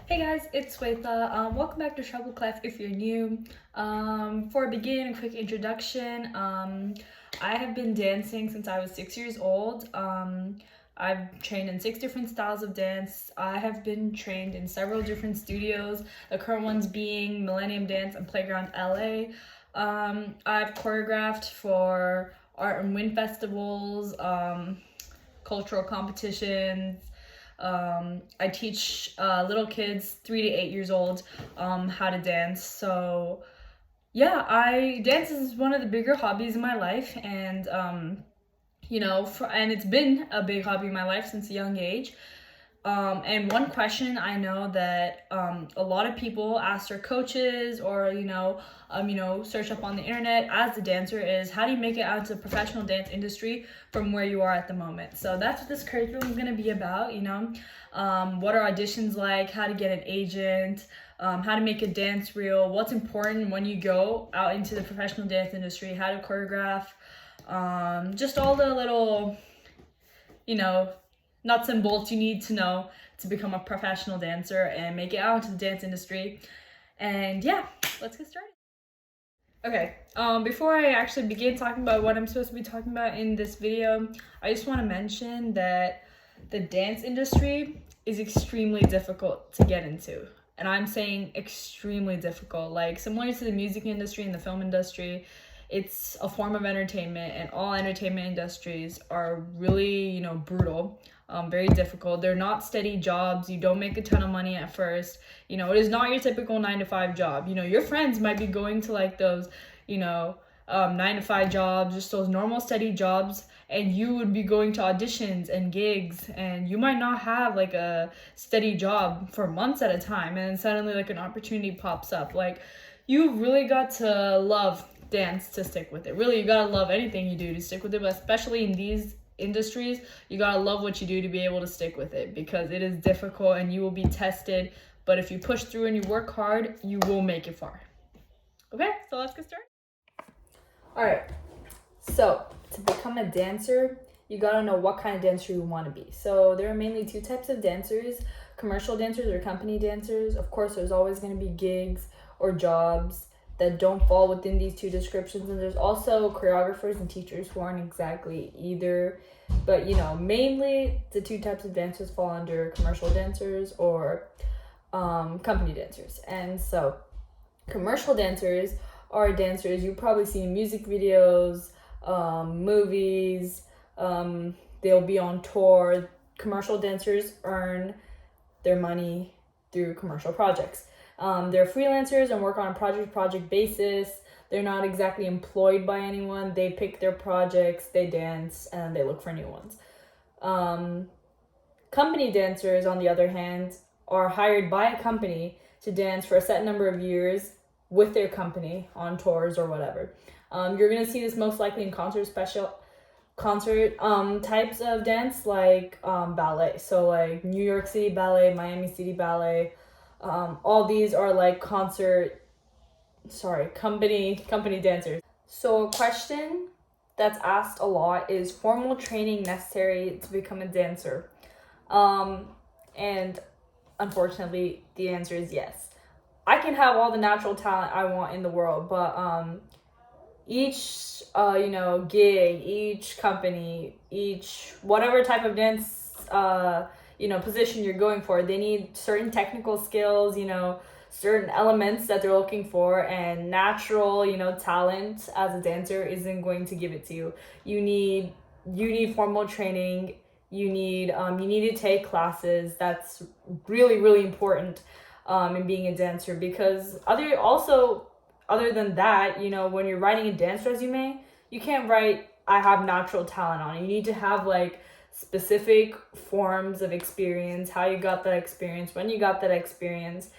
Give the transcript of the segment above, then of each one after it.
Hey guys, it's Swetha. Welcome back to Treble Clef if you're new. Before I begin, a quick introduction. I have been dancing since I was 6 years old. I've trained in 6 different styles of dance. I have been trained in several different studios, the current ones being Millennium Dance and Playground LA. I've choreographed for art and wind festivals, cultural competitions. I teach little kids 3 to 8 years old how to dance. So yeah, I dance is one of the bigger hobbies in my life, and and it's been a big hobby in my life since a young age. And one question I know that a lot of people ask their coaches or search up on the internet as a dancer is, how do you make it out to the professional dance industry from where you are at the moment? So that's what this curriculum is going to be about. What are auditions like, how to get an agent, how to make a dance reel, what's important when you go out into the professional dance industry, how to choreograph, just all the little nuts and bolts you need to know to become a professional dancer and make it out into the dance industry. And yeah, let's get started. Okay, before I actually begin talking about what I'm supposed to be talking about in this video, I just want to mention that the dance industry is extremely difficult to get into. And I'm saying extremely difficult, like similar to the music industry and the film industry. It's a form of entertainment, and all entertainment industries are really, brutal, very difficult. They're not steady jobs. You don't make a ton of money at first. It is not your typical 9 to 5 job. Your friends might be going to like those, 9 to 5 jobs, just those normal steady jobs, and you would be going to auditions and gigs, and you might not have like a steady job for months at a time, and then suddenly like an opportunity pops up. Like, you really got to love dance to stick with it. Really, you gotta love anything you do to stick with it, but especially in these industries, you gotta love what you do to be able to stick with it, because it is difficult and you will be tested. But if you push through and you work hard, you will make it far. Okay, so let's get started. All right, so to become a dancer, you gotta know what kind of dancer you want to be. So there are mainly two types of dancers: commercial dancers or company dancers. Of course, there's always going to be gigs or jobs that don't fall within these two descriptions, and there's also choreographers and teachers who aren't exactly either. But mainly the two types of dancers fall under commercial dancers or company dancers. And so commercial dancers are dancers you probably see in music videos, movies. They'll be on tour. Commercial dancers earn their money through commercial projects. They're freelancers and work on a project basis. They're not exactly employed by anyone. They pick their projects, they dance, and they look for new ones. Company dancers, on the other hand, are hired by a company to dance for a set number of years with their company on tours or whatever. You're going to see this most likely in concert types of dance, like ballet. So like New York City Ballet, Miami City Ballet. All these are like company dancers. So a question that's asked a lot is formal training necessary to become a dancer? And unfortunately, the answer is yes. I can have all the natural talent I want in the world, but each gig, each company, each whatever type of dance position you're going for, they need certain technical skills, certain elements that they're looking for, and natural talent as a dancer isn't going to give it to you. You need formal training. You need to take classes. That's really, really important in being a dancer, because other than that, when you're writing a dance resume, you can't write I have natural talent on it. You need to have like specific forms of experience, how you got that experience, when you got that experience.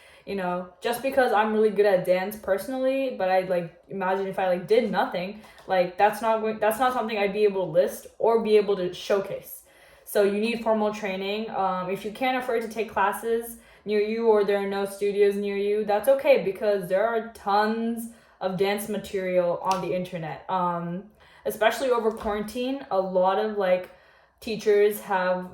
Just because I'm really good at dance personally, but I like imagine if I like did nothing, like that's not something I'd be able to list or be able to showcase. So you need formal training. If you can't afford to take classes near you, or there are no studios near you, that's okay, because there are tons of dance material on the internet. Especially over quarantine, a lot of like teachers have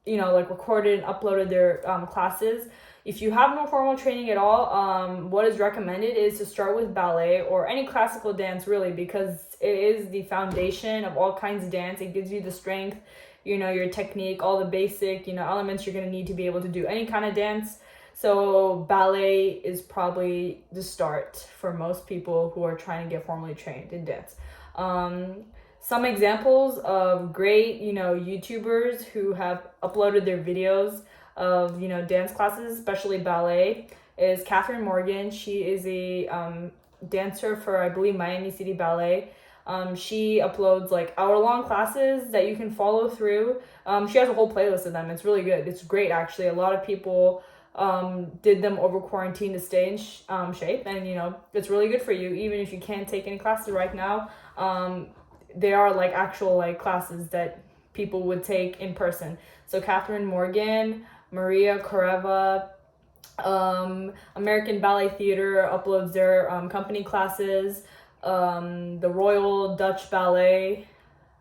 recorded and uploaded their classes. If you have no formal training at all, what is recommended is to start with ballet or any classical dance, really, because it is the foundation of all kinds of dance. It gives you the strength, your technique, all the basic, elements you're going to need to be able to do any kind of dance. So ballet is probably the start for most people who are trying to get formally trained in dance. Some examples of great, YouTubers who have uploaded their videos of, dance classes, especially ballet, is Catherine Morgan. She is a dancer for, I believe, Miami City Ballet. She uploads like hour-long classes that you can follow through. She has a whole playlist of them. It's really good. It's great, actually. A lot of people did them over quarantine to stay in shape, and it's really good for you, even if you can't take any classes right now. They are like actual like classes that people would take in person. So Catherine Morgan, Maria Koreva, American Ballet Theater uploads their company classes. The Royal Dutch Ballet,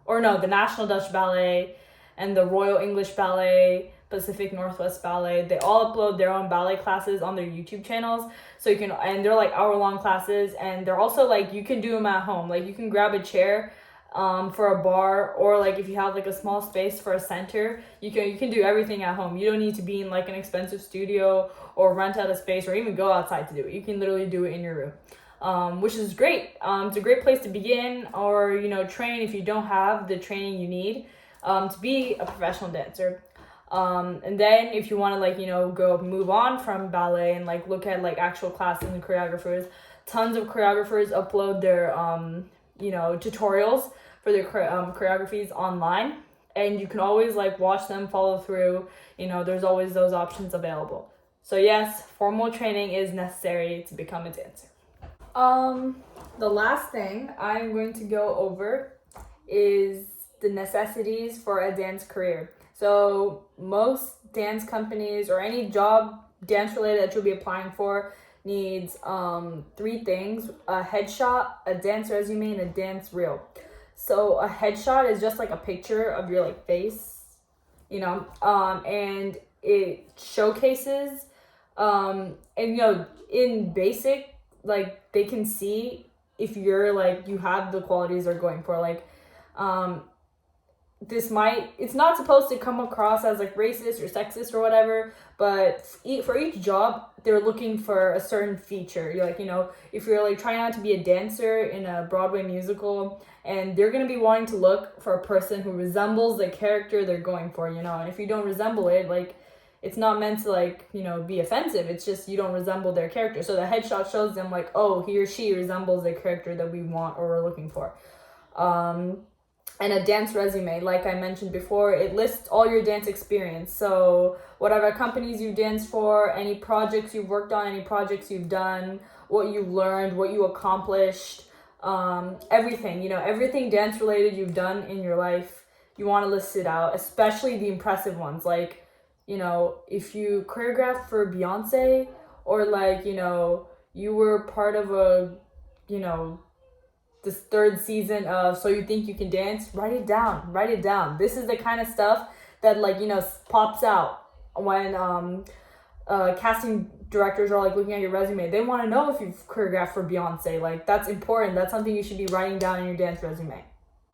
the National Dutch Ballet, and the Royal English Ballet, Pacific Northwest Ballet, they all upload their own ballet classes on their YouTube channels. So and they're like hour-long classes, and they're also like, you can do them at home. Like, you can grab a chair for a bar, or like if you have like a small space for a center, you can do everything at home. You don't need to be in like an expensive studio or rent out a space or even go outside to do it. You can literally do it in your room, which is great. It's a great place to begin, or train if you don't have the training you need to be a professional dancer. And then if you want to move on from ballet and like look at like actual classes and choreographers, tons of choreographers upload their tutorials for their choreographies online, and you can always like watch them, follow through. There's always those options available. So yes, formal training is necessary to become a dancer. The last thing I'm going to go over is the necessities for a dance career. So most dance companies or any job dance related that you'll be applying for needs 3 things: a headshot, a dance resume, and a dance reel. So a headshot is just like a picture of your like face, and it showcases in basic, like, they can see if you're like you have the qualities they're going for. Like it's not supposed to come across as like racist or sexist or whatever, but for each job they're looking for a certain feature. You're like, if you're like trying out to be a dancer in a Broadway musical, and they're going to be wanting to look for a person who resembles the character they're going for, and if you don't resemble it, like, it's not meant to like, be offensive. It's just you don't resemble their character. So the headshot shows them like, oh, he or she resembles the character that we want or we're looking for. And a dance resume, like I mentioned before, it lists all your dance experience. So whatever companies you danced for, any projects you've worked on, any projects you've done, what you learned, what you accomplished, everything, everything dance related you've done in your life, you want to list it out, especially the impressive ones. Like, if you choreographed for Beyonce, or like, you were part of a, this 3rd season of So You Think You Can Dance, write it down. This is the kind of stuff that like, pops out when casting directors are like looking at your resume. They want to know if you've choreographed for Beyonce. Like, that's important. That's something you should be writing down in your dance resume.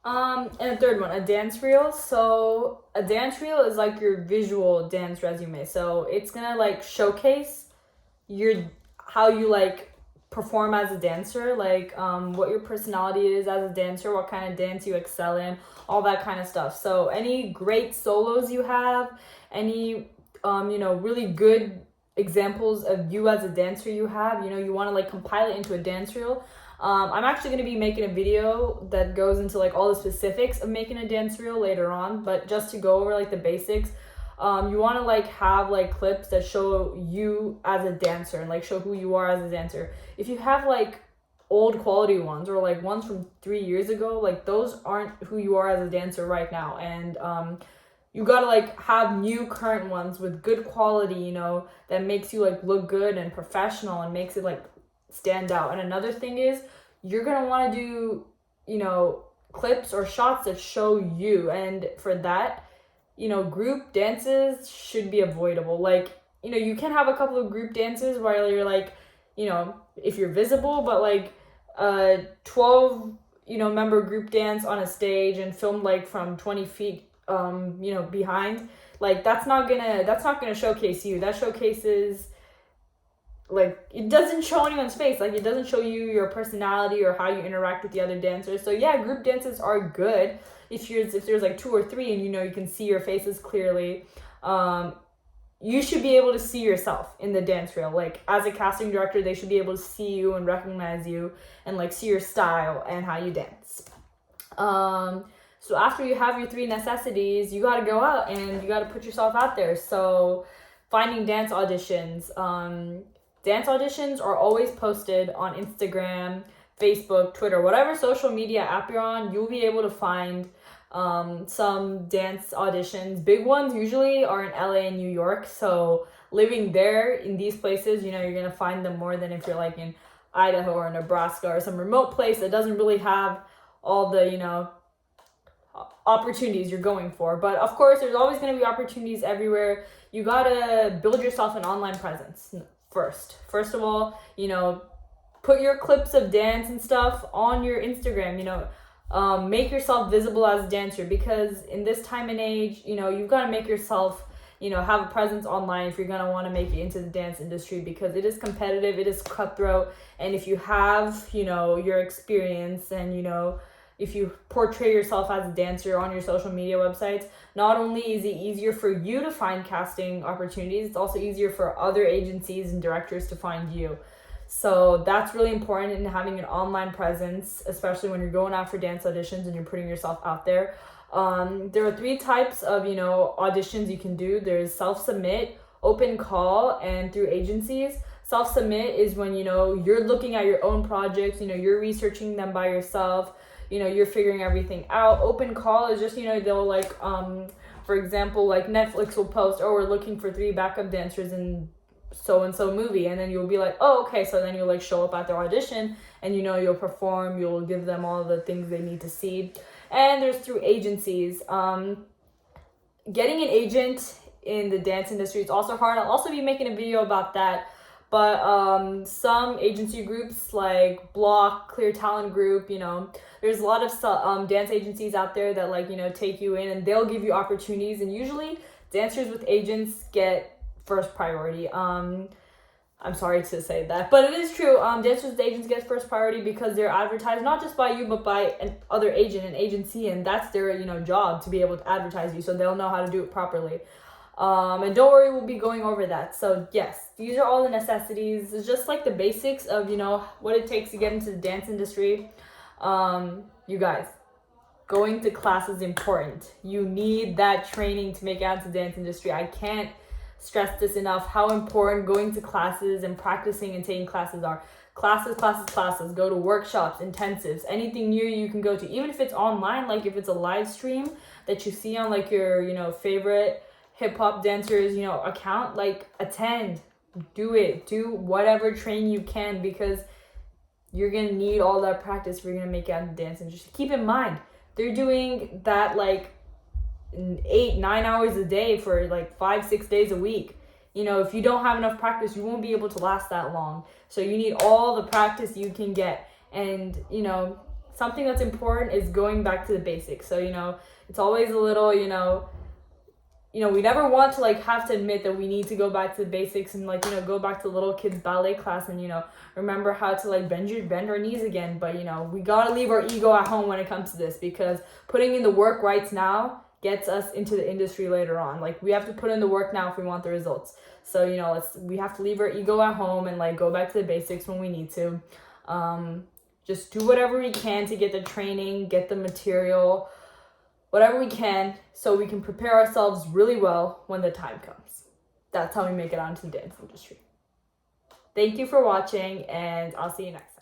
And a third one, a dance reel. So a dance reel is like your visual dance resume. So it's gonna like showcase how you like perform as a dancer, like what your personality is as a dancer, what kind of dance you excel in, all that kind of stuff. So any great solos you have, any really good examples of you as a dancer you have, you want to like compile it into a dance reel. I'm actually going to be making a video that goes into like all the specifics of making a dance reel later on, but just to go over like the basics, you want to like have like clips that show you as a dancer and like show who you are as a dancer. If you have like old quality ones or like ones from 3 years ago, like those aren't who you are as a dancer right now. And you gotta like have new current ones with good quality, that makes you like look good and professional and makes it like stand out. And another thing is, you're gonna want to do clips or shots that show you, and for that, group dances should be avoidable. Like, you can have a couple of group dances where you're like, if you're visible, but like 12 member group dance on a stage and filmed like from 20 feet behind, like that's not gonna showcase you. That showcases, like, it doesn't show anyone's face. Like, it doesn't show you your personality or how you interact with the other dancers. So yeah, group dances are good if there's like 2 or 3 and you can see your faces clearly. You should be able to see yourself in the dance reel. Like, as a casting director, they should be able to see you and recognize you and like see your style and how you dance. So after you have your 3 necessities, you got to go out and you got to put yourself out there. So finding dance auditions. Dance auditions are always posted on Instagram, Facebook, Twitter, whatever social media app you're on. You'll be able to find some dance auditions. Big ones usually are in LA and New York. So living there in these places, you're going to find them more than if you're like in Idaho or Nebraska or some remote place that doesn't really have all the, opportunities you're going for. But of course, there's always going to be opportunities everywhere. You got to build yourself an online presence first. First of all, put your clips of dance and stuff on your Instagram, make yourself visible as a dancer, because in this time and age, you've got to make yourself, have a presence online if you're going to want to make it into the dance industry, because it is competitive, it is cutthroat. And if you have, your experience and, if you portray yourself as a dancer on your social media websites, not only is it easier for you to find casting opportunities, it's also easier for other agencies and directors to find you. So that's really important in having an online presence, especially when you're going out for dance auditions and you're putting yourself out there. There are 3 types of, auditions you can do. There's self-submit, open call, and through agencies. Self-submit is when, you're looking at your own projects, you're researching them by yourself, you're figuring everything out. Open call is just, they'll like, for example, like Netflix will post, oh, we're looking for 3 backup dancers in so-and-so movie. And then you'll be like, oh, okay. So then you'll like show up at their audition and, you'll perform, you'll give them all the things they need to see. And there's through agencies. Getting an agent in the dance industry is also hard. I'll also be making a video about that. But some agency groups like Block, Clear Talent Group, there's a lot of dance agencies out there that like, take you in and they'll give you opportunities. And usually dancers with agents get first priority. I'm sorry to say that, but it is true. Dancers with agents get first priority because they're advertised not just by you, but by another agent and agency. And that's their, job to be able to advertise you. So they'll know how to do it properly. And don't worry, we'll be going over that. So yes, these are all the necessities. It's just like the basics of, what it takes to get into the dance industry. You guys, going to class is important. You need that training to make it out to the dance industry. I can't stress this enough, how important going to classes and practicing and taking classes are. Classes. Go to workshops, intensives, anything new you can go to. Even if it's online, like if it's a live stream that you see on like your, favorite hip-hop dancers, account, like attend, do it, do whatever training you can, because you're gonna need all that practice if you're gonna make it out in the dance industry. Keep in mind, they're doing that like 8-9 hours a day for like 5-6 days a week. If you don't have enough practice, you won't be able to last that long. So you need all the practice you can get. And something that's important is going back to the basics. So it's always a little, we never want to like have to admit that we need to go back to the basics and like, go back to little kids ballet class and, remember how to like bend our knees again. But, we got to leave our ego at home when it comes to this, because putting in the work right now gets us into the industry later on. Like, we have to put in the work now if we want the results. So, we have to leave our ego at home and like go back to the basics when we need to. Just do whatever we can to get the training, get the material, whatever we can, so we can prepare ourselves really well when the time comes. That's how we make it onto the dance industry. Thank you for watching, and I'll see you next time.